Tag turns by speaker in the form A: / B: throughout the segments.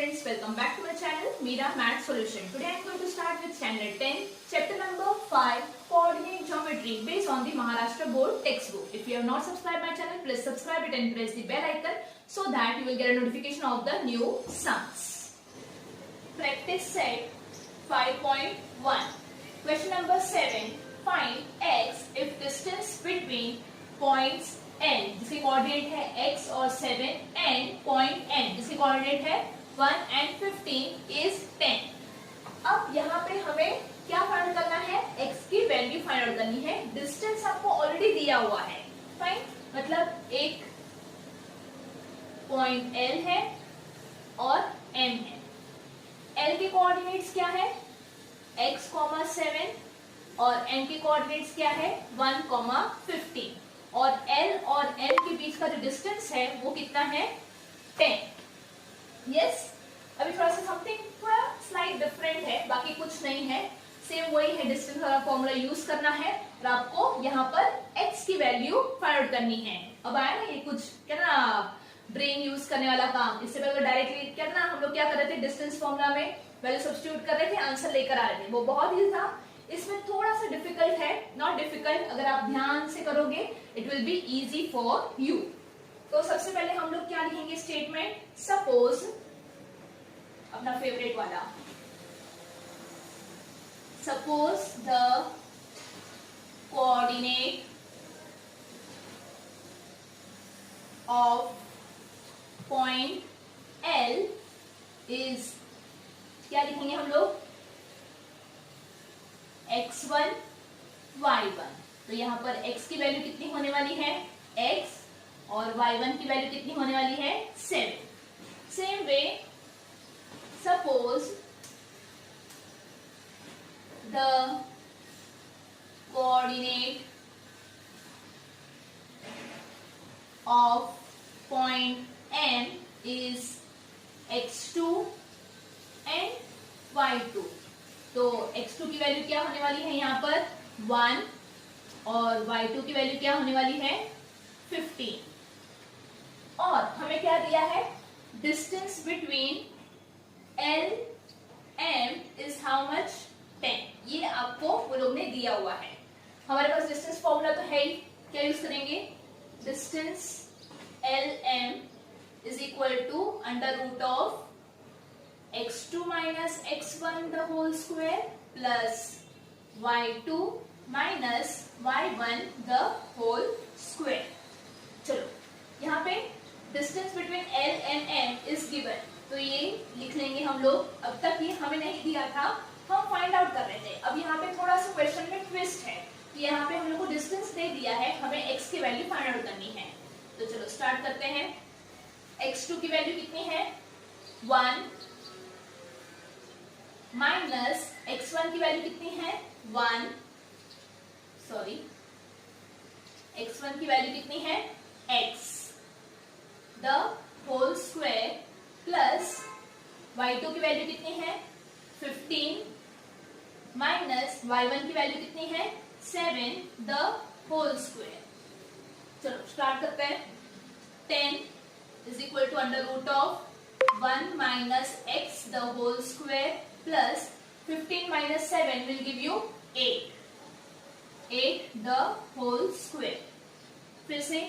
A: students, welcome back to my channel Meera Math Solution. Today I am going to start with standard 10, chapter number 5, coordinate geometry based on the Maharashtra board textbook. If you have not subscribed my channel, please subscribe it and press the bell icon so that you will get a notification of the new sums. Practice set 5.1. Question number 7. Find x if distance between points n जिसके coordinate है x और 7 and point n जिसके coordinate है 1 and 15 is 10. अब यहाँ पे हमें क्या फाइंड करना है? x की वैल्यू फाइंड आउट करनी है. डिस्टेंस आपको ऑलरेडी दिया हुआ है. फाइन, मतलब एक पॉइंट L है और M है. L के कोऑर्डिनेट्स क्या है? x, 7 और n के कोऑर्डिनेट्स क्या है? 1, 15 और L और M के बीच का जो डिस्टेंस है वो कितना है? 10. यस, अभी थोड़ा सा समथिंग थोड़ा स्लाइड डिफरेंट है, बाकी कुछ नहीं है, सेम वही है. डिस्टेंस वाला फॉर्मूला यूज करना है और आपको यहाँ पर x की वैल्यू फाइंड आउट करनी है. अब आया ना ये कुछ क्या ना ब्रेन यूज करने वाला काम. इससे पहले डायरेक्टली क्या ना हम लोग क्या कर रहे थे, डिस्टेंस फॉर्मूला में वैल्यू सब्स्टिट्यूट कर रहे थे, आंसर लेकर आ रहे थे. वो बहुत इजी था. इसमें थोड़ा सा डिफिकल्ट है, नॉट डिफिकल्ट. अगर आप ध्यान से करोगे it will be easy for you. तो सबसे पहले हम लोग क्या लिखेंगे? स्टेटमेंट. सपोज, अपना फेवरेट वाला, suppose the coordinate of point L is, क्या लिखेंगे हम लोग? x1, y1. तो यहाँ पर x की वैल्यू कितनी होने वाली है? x और y1 की वैल्यू कितनी होने वाली है? 7. Same way, suppose the coordinate of point n is x2 and y2. तो x2 की वैल्यू क्या होने वाली है यहाँ पर? 1 और y2 की वैल्यू क्या होने वाली है? 15. और हमें क्या दिया है? Distance between L M is how much? 10. ये आपको वो लोग ने दिया हुआ है. हमारे पास डिस्टेंस फॉर्मूला तो है ही. क्या यूज करेंगे? Distance L M is equal to under root of x2 minus x1 the whole square plus y2 minus y1 the whole square. चलो, यहाँ पे distance between L and M is given, तो ये लिख लेंगे हम लोग. अब तक ये हमें नहीं दिया था, हम फाइंड आउट कर रहे थे. अब यहाँ पे थोड़ा सा क्वेश्चन में ट्विस्ट है कि यहाँ पे हम लोग को डिस्टेंस दे दिया है, हमें x की वैल्यू फाइंड आउट करनी है. तो चलो स्टार्ट करते हैं. x2 की वैल्यू कितनी है? 1 माइनस x1 की वैल्यू कितनी है? 1. सॉरी, x1 की वैल्यू कितनी है? x the whole square plus y2 की वैल्यू कितनी है? 15 माइनस y1 की वैल्यू कितनी है? 7 द होल स्क्वायर. चलो स्टार्ट करते हैं. 10 is equal to under root of 1 minus x the whole square plus 15 minus 7 will give you 8. 8 the whole square. फिर से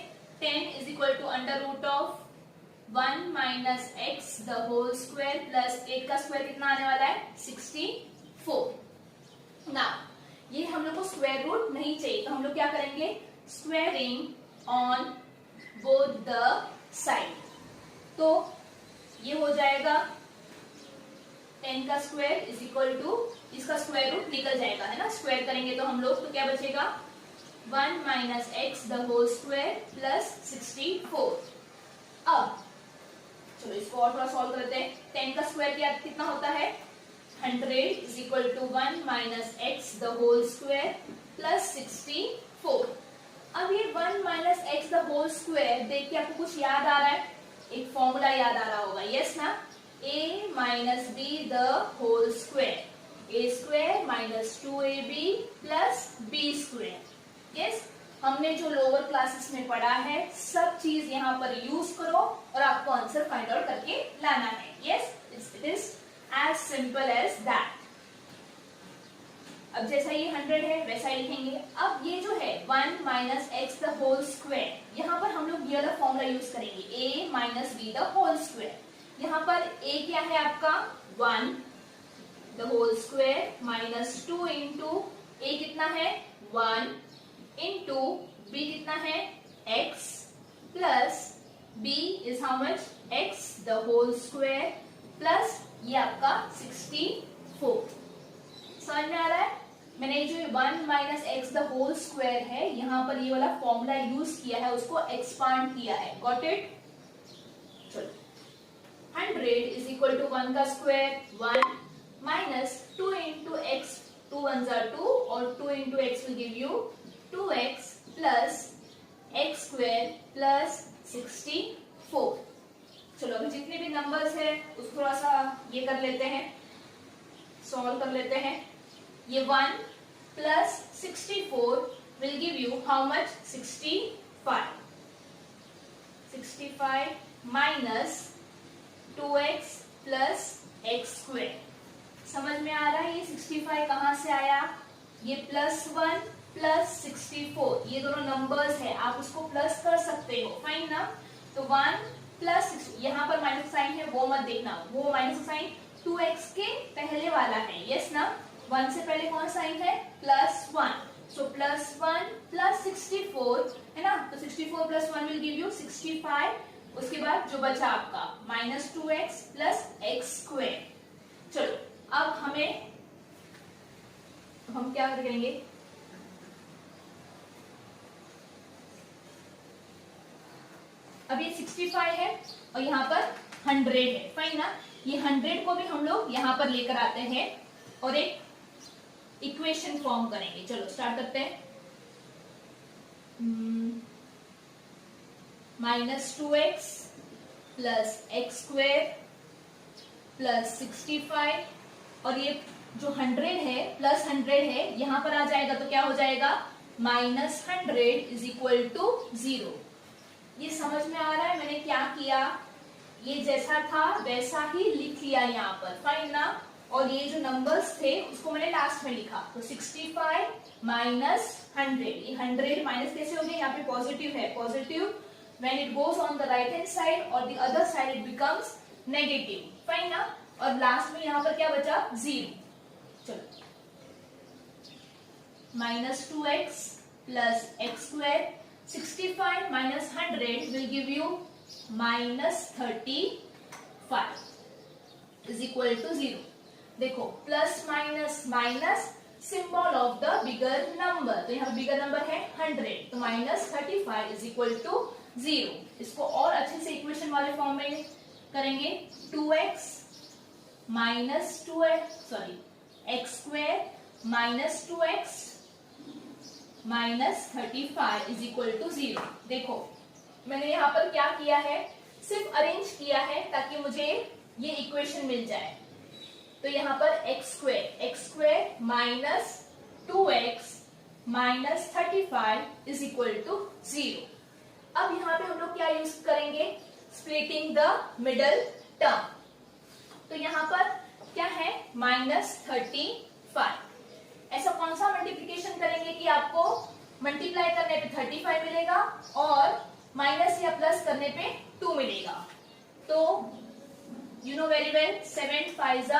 A: 10 is equal to under root of 1 minus x the whole square plus 8 का square कितना आने वाला है? 64. Now ये हम लोग को स्क्वायर रूट नहीं चाहिए, तो हम लोग क्या करेंगे? Squaring on both the side. तो ये हो जाएगा 10 का स्क्वायर इज इक्वल टू, इसका स्क्वायर रूट निकल जाएगा, है ना. स्क्वायर करेंगे तो हम लोग, तो क्या बचेगा? 1 minus x the whole square plus 64. अब चलो इसको और थोड़ा सॉल्व करते हैं. 10 का स्क्वायर कितना होता है? 100 is equal to 1 minus x the whole square plus 64. अब ये 1 minus x the whole square देख के आपको कुछ याद आ रहा है? एक फॉर्मूला याद आ रहा होगा. यस ना, a minus b the whole square, a square minus 2ab plus b square. yes, हमने जो लोअर क्लासेस में पढ़ा है सब चीज यहाँ पर यूज करो और आपको आंसर फाइंड आउट करके लाना है. Yes, it's simple as that. अब जैसा ये 100 है वैसा ही लिखेंगे। अब ये जो है 1 minus x the whole square, यहाँ पर हम लोग ये वाला फॉर्मूला यूज करेंगे, a minus b the whole square. यहाँ पर a क्या है आपका 1 the whole square minus 2 into a कितना है 1 इंटू b कितना है x plus b is how much x the whole square plus ये आपका 64। समझ में आ रहा है? मैंने जो 1 minus x the whole square है यहाँ पर ये वाला फॉर्मूला यूज किया है, उसको एक्सपांड किया है। Got it? चलो 100 इज इक्वल टू 1 का square 1 minus 2 into x, 2 1 jar 2 और 2 into x will give you 2x plus x square plus 64। चलो अभी जितने भी नंबर्स है उसको थोड़ा सा ये कर लेते हैं, सॉल्व कर लेते हैं। ये 1 plus 64 will give you how much 65। 65 minus 2x plus x square. समझ में आ रहा है ये 65 कहाँ से आया? ये प्लस 1 प्लस 64, ये दोनों नंबर्स है, आप उसको प्लस कर सकते हो, फाइन ना? तो 1 प्लस, यहाँ पर माइनस साइन है वो मत देखना, वो माइनस साइन 2x के पहले वाला है, यस ना? 1 से पहले कौन साइन है? प्लस 1, सो प्लस 1 प्लस 64 है ना, तो 64 प्लस 1 विल गिव यू 65। उसके बाद जो बचा आपका minus 2x plus x square. चलो अब हम क्या करेंगे, अब ये 65 है और यहाँ पर 100 है, फाइन ना? ये 100 को भी हम लोग यहाँ पर लेकर आते हैं और एक इक्वेशन फॉर्म करेंगे। चलो स्टार्ट करते हैं। Minus 2x plus x square plus 65 और ये जो 100 है प्लस 100 है यहाँ पर आ जाएगा तो क्या हो जाएगा माइनस 100 इज इक्वल टू 0। ये समझ में आ रहा है मैंने क्या किया? ये जैसा था वैसा ही लिख लिया यहाँ पर, फाइन ना? और ये जो नंबर्स थे उसको मैंने लास्ट में लिखा, तो 65 माइनस 100, ये 100 माइनस कैसे हो गया? यहाँ पे पॉजिटिव है, positive when it goes on the right hand side और the other side it becomes negative, fine ना? और लास्ट में यहाँ पर क्या बचा? 0। चलो minus 2x plus x square, 65 minus 100 will give you minus 35 is equal to 0। देखो plus minus minus symbol of the bigger number, तो यहाँ बिगर नंबर है 100, तो माइनस 35 इज इक्वल टू 0। इसको और अच्छे से इक्वेशन वाले फॉर्म में करेंगे, 2x minus 2x sorry x square minus 2x minus 35 is equal to 0। देखो मैंने यहाँ पर क्या किया है, सिर्फ अरेंज किया है ताकि मुझे ये इक्वेशन मिल जाए। तो यहाँ पर x square minus 2x minus 35 is equal to 0। अब यहाँ पे हम लोग क्या यूज करेंगे? Splitting the middle term. तो यहाँ पर क्या है? माइनस 35। ऐसा कौन सा मल्टीप्लिकेशन करेंगे कि आपको मल्टीप्लाई करने पे 35 मिलेगा और माइनस या प्लस करने पे 2 मिलेगा? तो यू नो वेरी वेल 7 5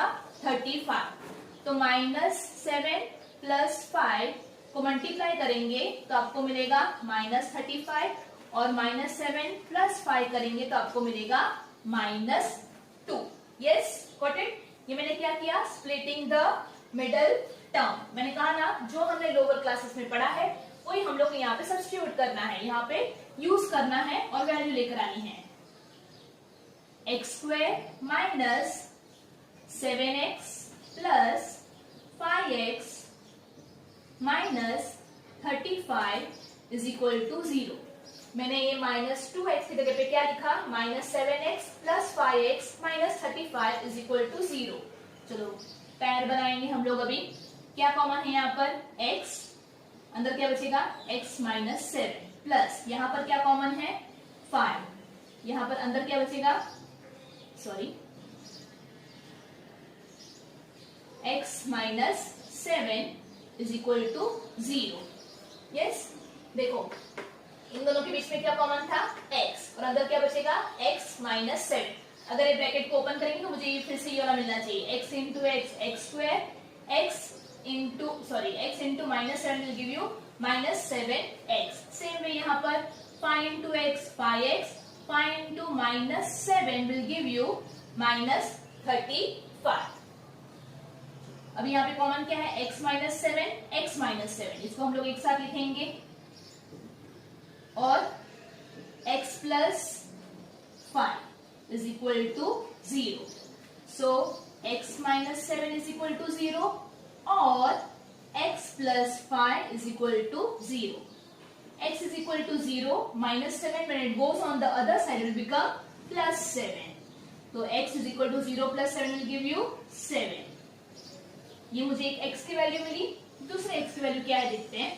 A: 35, तो माइनस 7 प्लस 5 को मल्टीप्लाई करेंगे तो आपको मिलेगा माइनस 35 और माइनस 7 प्लस 5 करेंगे तो आपको मिलेगा माइनस 2। Yes got it? ये मैंने क्या किया? Splitting the middle term. मैंने कहा ना जो हमने लोअर क्लासेस में पढ़ा है वही हम लोग को यहाँ पे सब्स्टिट्यूट करना है, यहाँ पे यूज करना है और वैल्यू लेकर आनी है। X square minus 7x plus 5x minus 35 is equal to 0। मैंने ये माइनस 2x की जगह पे क्या लिखा? Minus 7x plus 5x minus 35 is equal to 0। चलो पैर बनाएंगे हम लोग। अभी क्या कॉमन है यहाँ पर? x, अंदर क्या बचेगा? x माइनस 7 प्लस यहाँ पर क्या कॉमन है? 5, यहाँ पर अंदर क्या बचेगा? Sorry x minus 7 is equal to 0। Yes, देखो इन दोनों के बीच में क्या कॉमन था, x, और अंदर क्या बचेगा, x माइनस 7। अगर ये ब्रैकेट को ओपन करेंगे तो मुझे ये फिर से ये वाला मिलना चाहिए, x into x square, x into minus 7 will give you minus 7x। Same way यहाँ पर five into x 5x, five into minus 7 will give you minus 35। अब यहाँ पे कॉमन क्या है, x माइनस 7, x माइनस 7, इसको हम लोग एक साथ लिखेंगे, और x plus 5 is equal to 0। So x minus 7 is equal to 0 और x plus 5 is equal to 0। x is equal to 0, minus 7 when it goes on the other side will become plus 7. तो x is equal to 0 plus 7 will give you 7. ये मुझे एक x की value मिली, दूसरे x की value क्या है देखते हैं।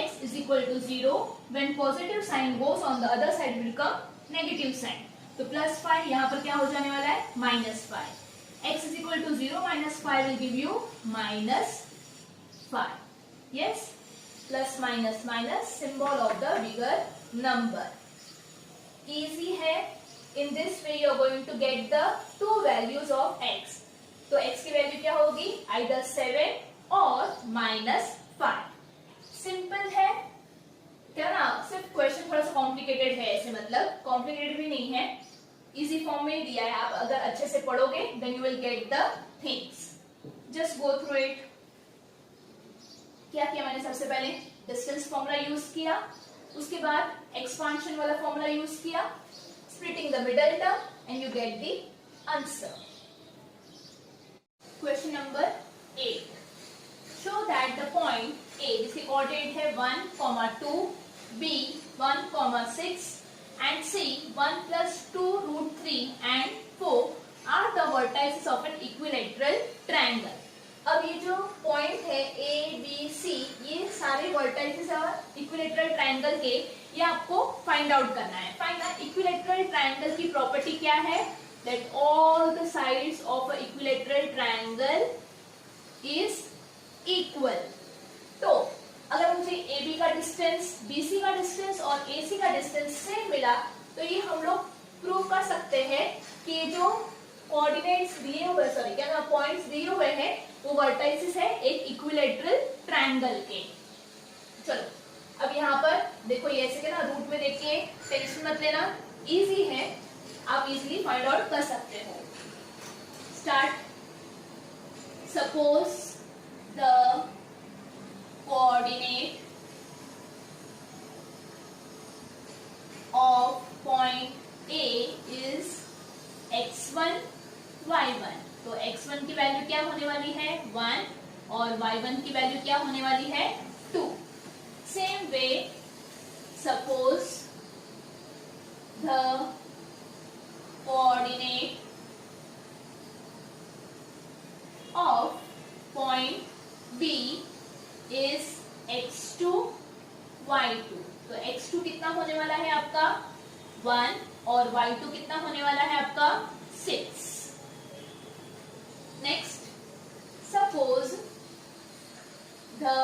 A: x is equal to 0 when positive sign goes on the other side will become negative sign. तो plus 5 यहाँ पर क्या हो जाने वाला है, minus 5. x is equal to 0 minus 5 will give you minus 5. Yes. Plus minus minus, symbol of the bigger number. Easy है। In this way you are going to get the two values of x। तो x की value क्या होगी, either 7 और minus 5। Simple है क्या ना, सिर्फ क्वेश्चन थोड़ा सा कॉम्प्लिकेटेड है, ऐसे मतलब कॉम्प्लिकेटेड भी नहीं है, इजी फॉर्म में दिया है। आप अगर अच्छे से पढ़ोगे then you will get the things. Just go through it. क्या किया मैंने, सबसे पहले डिस्टेंस फॉर्मूला यूज किया, उसके बाद एक्सपांशन वाला फॉर्मूला यूज किया, splitting the middle term and you get the answer. Question number 8, show that the point A जिसके कोऑर्डिनेट है 1, 2, B 1, 6 and C 1 plus 2 root 3 and 4 are the vertices of an equilateral triangle। अब ये जो point है A, B, C, ये सारे vertices और equilateral triangle के, ये आपको फाइंड आउट करना है। फाइंड आउट इक्विलेटरल ट्रायंगल की प्रॉपर्टी क्या है, that all the sides of a equilateral triangle is equal. तो अगर मुझे AB का डिस्टेंस, BC का डिस्टेंस और AC का डिस्टेंस सेम मिला, तो ये हम लोग प्रूव कर सकते हैं कि जो कोऑर्डिनेट्स दिए हुए, सॉरी क्या नाम, पॉइंट्स दिए हुए हैं वो वर्टाइसेस है एक इक्विलेटरल ट्रायंगल के। चलो अब यहाँ पर देखो, ये ऐसे के ना रूट में देख के टेंशन मत लेना, इजी है, आप इजीली फाइंड आउट कर सकते हो। Start. Suppose the coordinate of point A is x1 y1। तो x1 की वैल्यू क्या होने वाली है 1 और y1 की वैल्यू क्या होने वाली है 2। Same way suppose the coordinate of point B is x2 y2। तो x2 कितना होने वाला है आपका 1 और y2 कितना होने वाला है आपका 6। Next, suppose the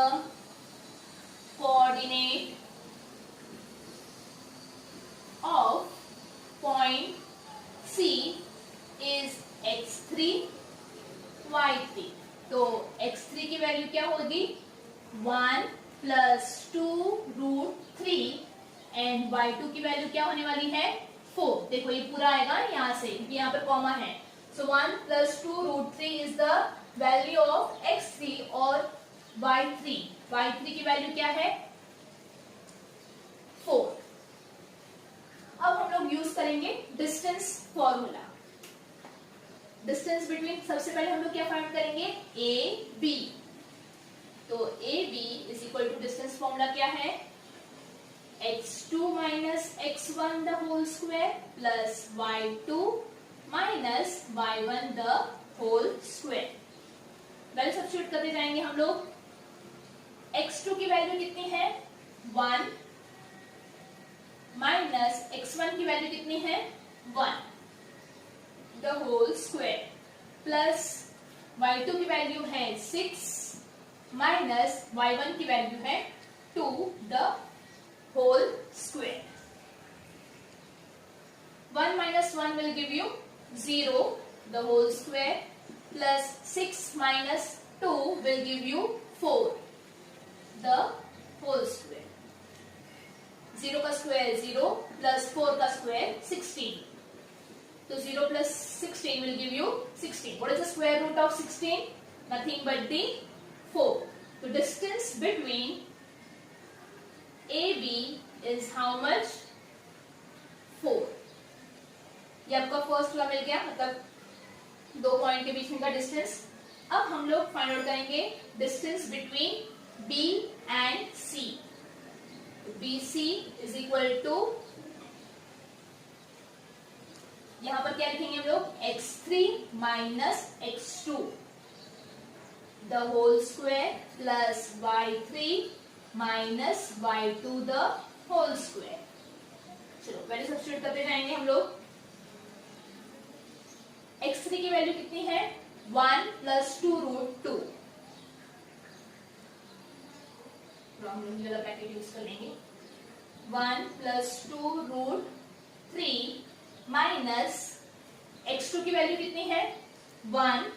A: coordinate of point C is x3 y3। तो x3 की वैल्यू क्या होगी 1 plus 2 root 3 एंड y2 की वैल्यू क्या होने वाली है 4। देखो ये पूरा आएगा यहाँ से, यहाँ पर कॉमा है। So 1 plus 2 root 3 is the value of x3 और y3। y3 की वैल्यू क्या है 4। अब हम लोग यूज करेंगे डिस्टेंस फॉर्मूला। डिस्टेंस बिटवीन, सबसे पहले हम लोग क्या फाइंड करेंगे AB। तो AB is equal to distance formula क्या है x2 minus x1 the whole square plus y2 minus y1 the whole square. Value substitute करते जाएंगे हम लोग। x2 की वैल्यू कितनी है 1 माइनस x1 की वैल्यू कितनी है 1 the whole square plus y2 की वैल्यू है 6 माइनस y1 की वैल्यू है 2 the whole square. 1 minus 1 will give you 0 the whole square plus 6 minus 2 will give you 4 the whole square. 0 का स्क्वायर 0 plus 4 का square 16. So 0 plus 16 will give you 16. What is the square root of 16? Nothing but the 4. The distance between AB is how much? 4. ये आपका first law मिल गया, मतलब दो point के बीच में का डिस्टेंस. अब हम लोग फाइंड आउट करेंगे distance between B and C. BC is equal to, यहां पर क्या लिखेंगे हम लोग? x3 minus x2 the whole square plus y3 minus y2 the whole square. चलो पहले सब्स्टिट्यूट करते जाएंगे हम लोग. x3 की वैल्यू कितनी है? 1 प्लस 2 रूट 2. हम लोग ये वाला पैकेट यूज कर लेंगे. 1 प्लस 2 रूट 3 माइनस x2 की वैल्यू कितनी है? 1.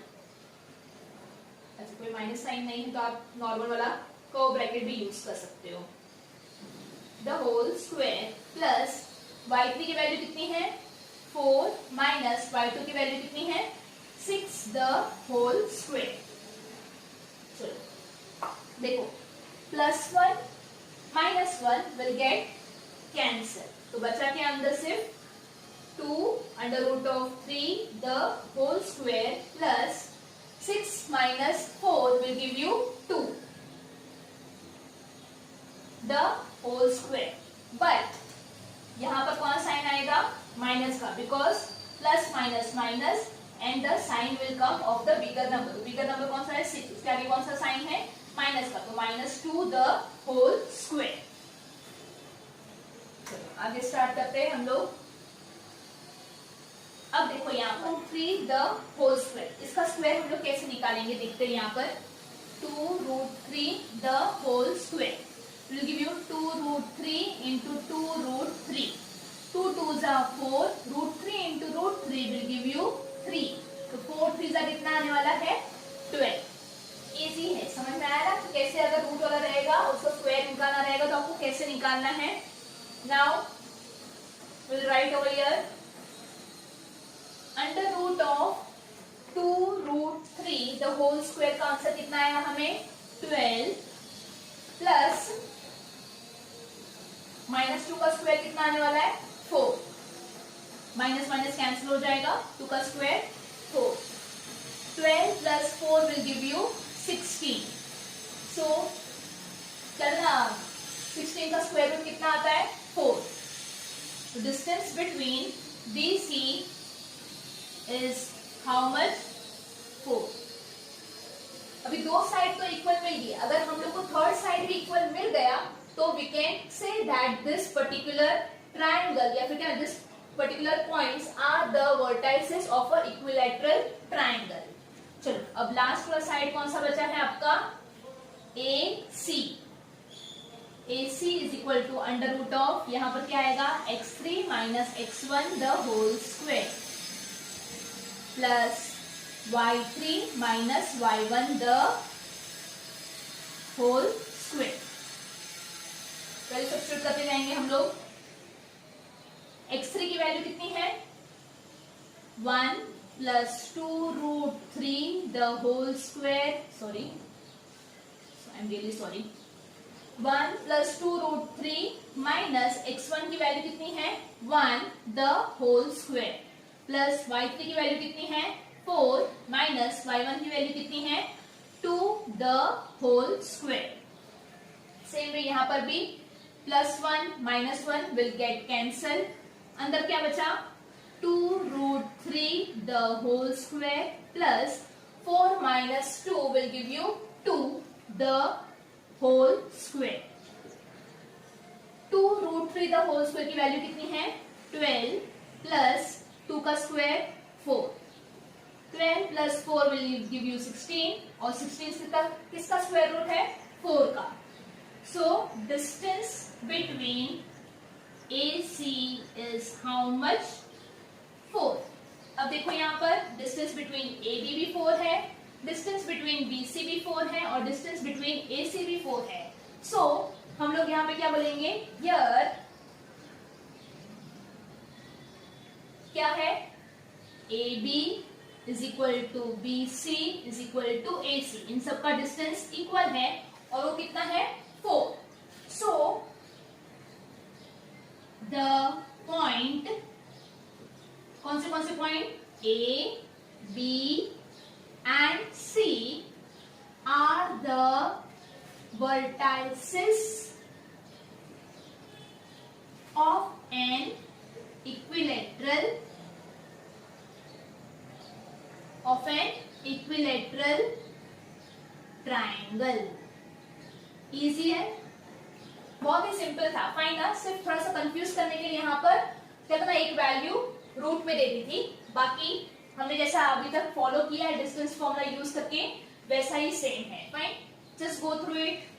A: अच्छा कोई माइनस साइन नहीं है तो आप नॉर्मल वाला कर्व ब्रैकेट भी यूज कर सकते हो. The whole square plus y3 की वैल्यू कितनी है? 4 माइनस y2 की वैल्यू कितनी है? 6 द होल स्क्वायर. चलो देखो, plus 1 minus 1 will get cancel. तो बचा के अंदर सिर्फ 2 under root of 3 the whole square plus 6 minus 4 will give you 2 the whole square. But यहां पर कौन साइन आएगा? माइनस का, because plus minus minus and the sign will come of the bigger number. Bigger number कौन सा है? 6. इसके आगे कौन सा साइन है? माइनस का, तो माइनस 2 द होल स्क्वायर. आगे स्टार्ट करते हैं हम लोग. अब देखो यहाँ पर 3 द होल स्क्वायर, इसका स्क्वायर हम लोग कैसे निकालेंगे देखते हैं. यहाँ पर 2 root 3 the whole square will give you 2 root 3 into 2 root 3. 2 2s are 4. Root 3 into root 3 will give you 3. तो 4 3s are कितना आने वाला है? 12. इजी है, समझ में आया ना? तो कैसे अगर रूट वाला रहेगा उसको स्क्वायर निकालना रहेगा तो आपको कैसे निकालना है. Now will write over here under root of 2 root 3 the whole square का आंसर कितना आया हमें? 12 प्लस माइनस 2 का स्क्वायर कितना आने वाला है? 4. माइनस माइनस कैंसिल हो जाएगा. 2 का square 4. 12 plus 4 will give you 16. सो चलना 16 का स्क्वायर रूट कितना आता है? 4. Distance between BC is how much? 4. अभी दो साइड तो इक्वल मिल गई. अगर हम लोग को थर्ड साइड भी इक्वल मिल गया तो we can say that this particular triangle या फिर क्या, this particular points are the vertices of a equilateral triangle. चलो अब लास्ट वाला साइड कौन सा बचा है आपका? AC. AC is equal to under root of, यहाँ पर क्या आएगा? x3 minus x1 the whole square plus y3 minus y1 the whole square. पहले सब्स्टिट्यूट करते जाएंगे हम लोग. x3 की वैल्यू कितनी है? 1 plus 2 root 3 the whole square. Sorry, I am really sorry. 1 plus 2 root 3 minus x1 की वैल्यू कितनी है? 1 the whole square plus y3 की वैल्यू कितनी है? 4 माइनस y1 की वैल्यू कितनी है? 2 the whole square. Same way यहाँ पर भी plus 1 minus 1 will get cancel. अंदर क्या बचा? 2 root 3 the whole square plus 4 minus 2 will give you 2 the whole square. 2 root 3 the whole square की वैल्यू कितनी है? 12 प्लस 2 का square 4. 12 plus 4 will give you 16 और 16 किसका स्क्वायर रूट है 4 का. So distance between AC is how much 4. अब देखो यहाँ पर डिस्टेंस बिटवीन AB भी 4 है, डिस्टेंस बिटवीन BC भी 4 है और डिस्टेंस बिटवीन AC भी 4 है. So हम लोग यहाँ पे क्या बोलेंगे here क्या है AB is equal to BC is equal to AC. इन सबका डिस्टेंस इक्वल है और वो कितना है 4. सो द पॉइंट कौन से point A, B and C are the vertices of an equilateral triangle. Easy है, बहुत ही सिंपल था. फाइन ना, सिर्फ थोड़ा सा कंफ्यूज करने के लिए यहाँ पर क्या था, एक वैल्यू रूट में दे दी थी. बाकी हमने जैसा अभी तक फॉलो किया है डिस्टेंस फॉर्मूला यूज करके वैसा ही सेम है. Fine, just go through it.